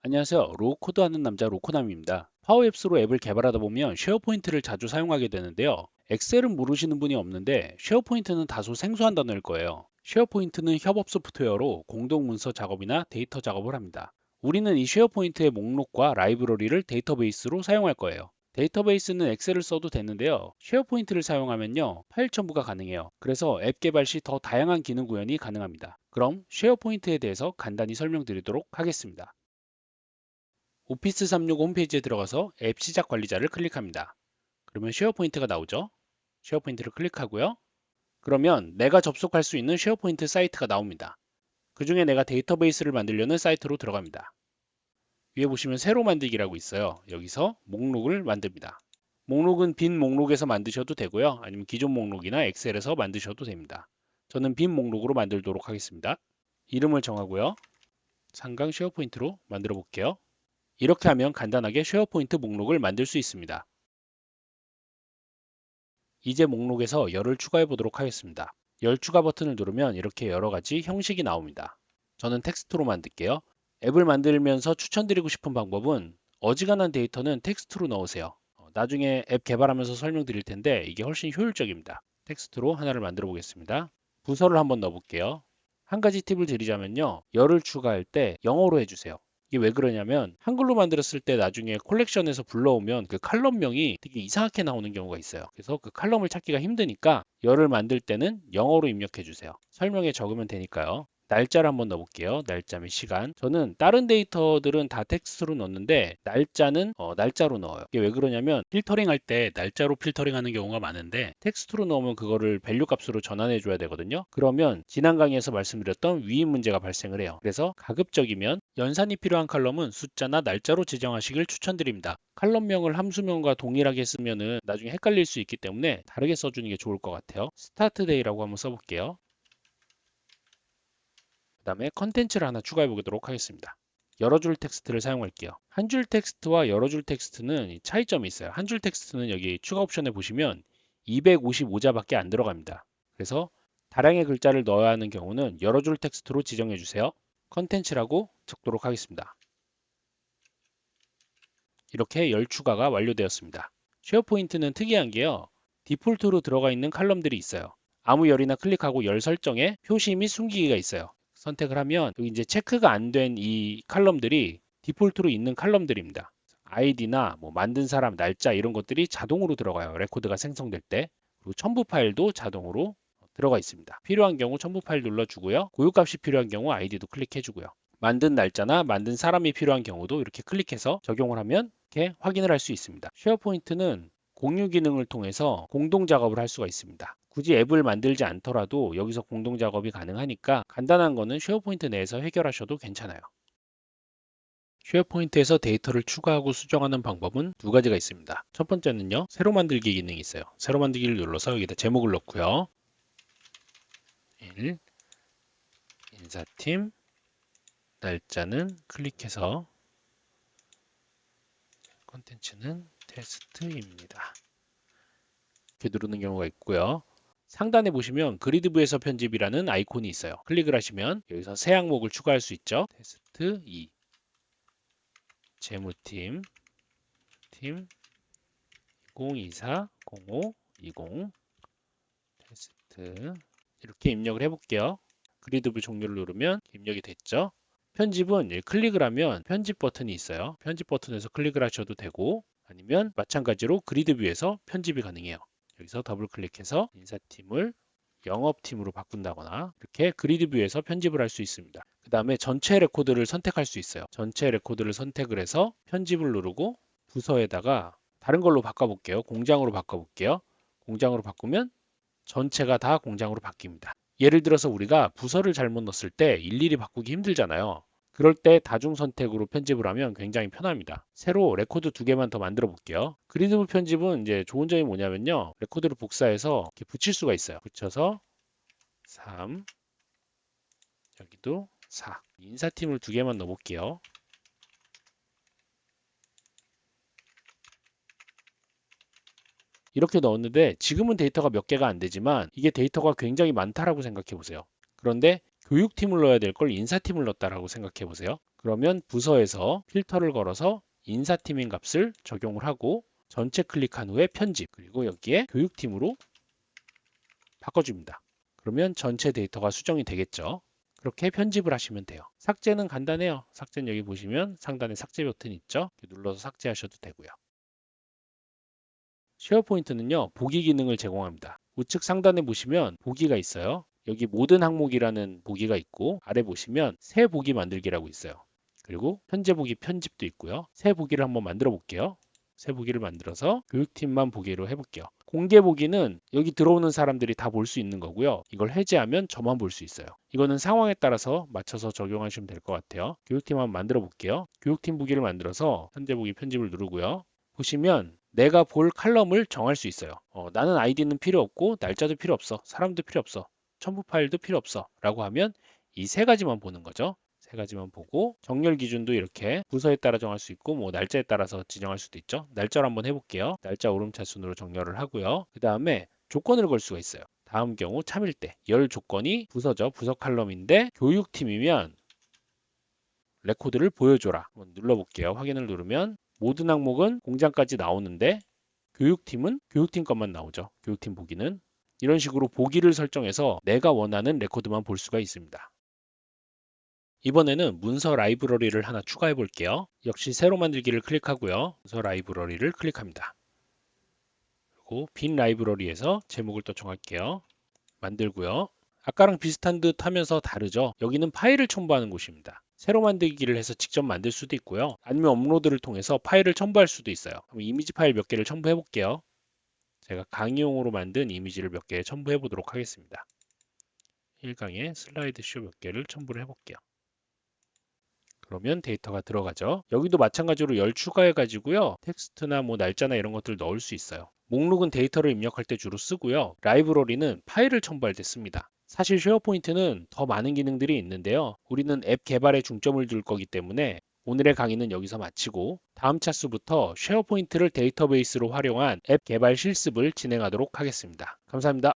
안녕하세요. 로우코드 하는 남자 로코남입니다. 파워앱스로 앱을 개발하다 보면 쉐어포인트를 자주 사용하게 되는데요. 엑셀은 모르시는 분이 없는데 쉐어포인트는 다소 생소한 단어일 거예요. 쉐어포인트는 협업 소프트웨어로 공동 문서 작업이나 데이터 작업을 합니다. 우리는 이 쉐어포인트의 목록과 라이브러리를 데이터베이스로 사용할 거예요. 데이터베이스는 엑셀을 써도 되는데요. 쉐어포인트를 사용하면요, 파일 첨부가 가능해요. 그래서 앱 개발 시 더 다양한 기능 구현이 가능합니다. 그럼 쉐어포인트에 대해서 간단히 설명드리도록 하겠습니다. 오피스 365 홈페이지에 들어가서 앱 시작 관리자를 클릭합니다. 그러면 쉐어포인트가 나오죠. 쉐어포인트를 클릭하고요. 그러면 내가 접속할 수 있는 쉐어포인트 사이트가 나옵니다. 그 중에 내가 데이터베이스를 만들려는 사이트로 들어갑니다. 위에 보시면 새로 만들기라고 있어요. 여기서 목록을 만듭니다. 목록은 빈 목록에서 만드셔도 되고요. 아니면 기존 목록이나 엑셀에서 만드셔도 됩니다. 저는 빈 목록으로 만들도록 하겠습니다. 이름을 정하고요. 상강 쉐어포인트로 만들어 볼게요. 이렇게 하면 간단하게 쉐어포인트 목록을 만들 수 있습니다. 이제 목록에서 열을 추가해 보도록 하겠습니다. 열 추가 버튼을 누르면 이렇게 여러 가지 형식이 나옵니다. 저는 텍스트로 만들게요. 앱을 만들면서 추천드리고 싶은 방법은 어지간한 데이터는 텍스트로 넣으세요. 나중에 앱 개발하면서 설명드릴 텐데 이게 훨씬 효율적입니다. 텍스트로 하나를 만들어 보겠습니다. 부서를 한번 넣어볼게요. 한 가지 팁을 드리자면요. 열을 추가할 때 영어로 해주세요. 이게 왜 그러냐면 한글로 만들었을 때 나중에 콜렉션에서 불러오면 그 칼럼명이 되게 이상하게 나오는 경우가 있어요. 그래서 그 칼럼을 찾기가 힘드니까 열을 만들 때는 영어로 입력해 주세요. 설명에 적으면 되니까요. 날짜를 한번 넣어볼게요. 날짜 및 시간. 저는 다른 데이터들은 다 텍스트로 넣는데 날짜는 날짜로 넣어요. 이게 왜 그러냐면 필터링 할 때 날짜로 필터링 하는 경우가 많은데 텍스트로 넣으면 그거를 밸류 값으로 전환해 줘야 되거든요. 그러면 지난 강의에서 말씀드렸던 위임 문제가 발생을 해요. 그래서 가급적이면 연산이 필요한 칼럼은 숫자나 날짜로 지정하시길 추천드립니다. 칼럼명을 함수명과 동일하게 쓰면은 나중에 헷갈릴 수 있기 때문에 다르게 써주는 게 좋을 것 같아요. 스타트 데이라고 한번 써볼게요. 그 다음에 컨텐츠를 하나 추가해 보도록 하겠습니다. 여러 줄 텍스트를 사용할게요. 한 줄 텍스트와 여러 줄 텍스트는 차이점이 있어요. 한 줄 텍스트는 여기 추가 옵션에 보시면 255자밖에 안 들어갑니다. 그래서 다량의 글자를 넣어야 하는 경우는 여러 줄 텍스트로 지정해 주세요. 컨텐츠라고 적도록 하겠습니다. 이렇게 열 추가가 완료되었습니다. 쉐어포인트는 특이한 게요. 디폴트로 들어가 있는 칼럼들이 있어요. 아무 열이나 클릭하고 열 설정에 표시 및 숨기기가 있어요. 선택을 하면 여기 이제 체크가 안 된 이 칼럼들이 디폴트로 있는 칼럼들입니다. 아이디나 뭐 만든 사람, 날짜 이런 것들이 자동으로 들어가요. 레코드가 생성될 때. 그리고 첨부 파일도 자동으로 들어가 있습니다. 필요한 경우 첨부 파일 눌러주고요. 고유값이 필요한 경우 아이디도 클릭해주고요. 만든 날짜나 만든 사람이 필요한 경우도 이렇게 클릭해서 적용을 하면 이렇게 확인을 할 수 있습니다. 쉐어포인트는 공유 기능을 통해서 공동 작업을 할 수가 있습니다. 굳이 앱을 만들지 않더라도 여기서 공동 작업이 가능하니까 간단한 거는 쉐어포인트 내에서 해결하셔도 괜찮아요. 쉐어포인트에서 데이터를 추가하고 수정하는 방법은 두 가지가 있습니다. 첫 번째는요, 새로 만들기 기능이 있어요. 새로 만들기를 눌러서 여기다 제목을 넣고요. 1. 인사팀 날짜는 클릭해서 콘텐츠는 테스트입니다. 이렇게 누르는 경우가 있고요. 상단에 보시면 그리드 뷰에서 편집이라는 아이콘이 있어요. 클릭을 하시면 여기서 새 항목을 추가할 수 있죠. 테스트 2 재무팀 팀 2024 05 20 테스트 이렇게 입력을 해볼게요. 그리드 뷰 종료를 누르면 입력이 됐죠. 편집은 클릭을 하면 편집 버튼이 있어요. 편집 버튼에서 클릭을 하셔도 되고 아니면 마찬가지로 그리드 뷰에서 편집이 가능해요. 여기서 더블 클릭해서 인사팀을 영업팀으로 바꾼다거나 이렇게 그리드 뷰에서 편집을 할 수 있습니다. 그 다음에 전체 레코드를 선택할 수 있어요. 전체 레코드를 선택을 해서 편집을 누르고 부서에다가 다른 걸로 바꿔볼게요. 공장으로 바꿔볼게요. 공장으로 바꾸면 전체가 다 공장으로 바뀝니다. 예를 들어서 우리가 부서를 잘못 넣었을 때 일일이 바꾸기 힘들잖아요. 그럴 때 다중 선택으로 편집을 하면 굉장히 편합니다. 새로 레코드 두 개만 더 만들어 볼게요. 그리드뷰 편집은 이제 좋은 점이 뭐냐면요. 레코드를 복사해서 이렇게 붙일 수가 있어요. 붙여서 3, 여기도 4. 인사팀을 두 개만 넣어 볼게요. 이렇게 넣었는데 지금은 데이터가 몇 개가 안 되지만 이게 데이터가 굉장히 많다라고 생각해 보세요. 그런데 교육팀을 넣어야 될 걸 인사팀을 넣었다라고 생각해 보세요. 그러면 부서에서 필터를 걸어서 인사팀인 값을 적용을 하고 전체 클릭한 후에 편집, 그리고 여기에 교육팀으로 바꿔줍니다. 그러면 전체 데이터가 수정이 되겠죠. 그렇게 편집을 하시면 돼요. 삭제는 간단해요. 삭제는 여기 보시면 상단에 삭제 버튼 있죠. 눌러서 삭제하셔도 되고요. 쉐어포인트는요, 보기 기능을 제공합니다. 우측 상단에 보시면 보기가 있어요. 여기 모든 항목이라는 보기가 있고, 아래 보시면 새 보기 만들기라고 있어요. 그리고 현재 보기 편집도 있고요. 새 보기를 한번 만들어 볼게요. 새 보기를 만들어서 교육팀만 보기로 해볼게요. 공개 보기는 여기 들어오는 사람들이 다 볼 수 있는 거고요. 이걸 해제하면 저만 볼 수 있어요. 이거는 상황에 따라서 맞춰서 적용하시면 될 것 같아요. 교육팀 한번 만들어 볼게요. 교육팀 보기를 만들어서 현재 보기 편집을 누르고요. 보시면 내가 볼 칼럼을 정할 수 있어요. 나는 아이디는 필요 없고 날짜도 필요 없어. 사람도 필요 없어. 첨부 파일도 필요 없어. 라고 하면 이 세 가지만 보는 거죠. 세 가지만 보고 정렬 기준도 이렇게 부서에 따라 정할 수 있고 뭐 날짜에 따라서 지정할 수도 있죠. 날짜로 한번 해볼게요. 날짜 오름차순으로 정렬을 하고요. 그 다음에 조건을 걸 수가 있어요. 다음 경우 참일때 열 조건이 부서죠. 부서 칼럼인데 교육팀이면 레코드를 보여줘라. 한번 눌러볼게요. 확인을 누르면 모든 항목은 공장까지 나오는데 교육팀은 교육팀 것만 나오죠. 교육팀 보기는 이런 식으로 보기를 설정해서 내가 원하는 레코드만 볼 수가 있습니다. 이번에는 문서 라이브러리를 하나 추가해 볼게요. 역시 새로 만들기를 클릭하고요. 문서 라이브러리를 클릭합니다. 그리고 빈 라이브러리에서 제목을 또 정할게요. 만들고요. 아까랑 비슷한 듯 하면서 다르죠. 여기는 파일을 첨부하는 곳입니다. 새로 만들기를 해서 직접 만들 수도 있고요. 아니면 업로드를 통해서 파일을 첨부할 수도 있어요. 그럼 이미지 파일 몇 개를 첨부해 볼게요. 제가 강의용으로 만든 이미지를 몇 개 첨부해 보도록 하겠습니다. 1강에 슬라이드 쇼 몇 개를 첨부를 해 볼게요. 그러면 데이터가 들어가죠. 여기도 마찬가지로 열 추가해 가지고요. 텍스트나 뭐 날짜나 이런 것들 넣을 수 있어요. 목록은 데이터를 입력할 때 주로 쓰고요. 라이브러리는 파일을 첨부할 때 씁니다. 사실 쉐어포인트는 더 많은 기능들이 있는데요. 우리는 앱 개발에 중점을 둘 거기 때문에 오늘의 강의는 여기서 마치고 다음 차수부터 쉐어포인트를 데이터베이스로 활용한 앱 개발 실습을 진행하도록 하겠습니다. 감사합니다.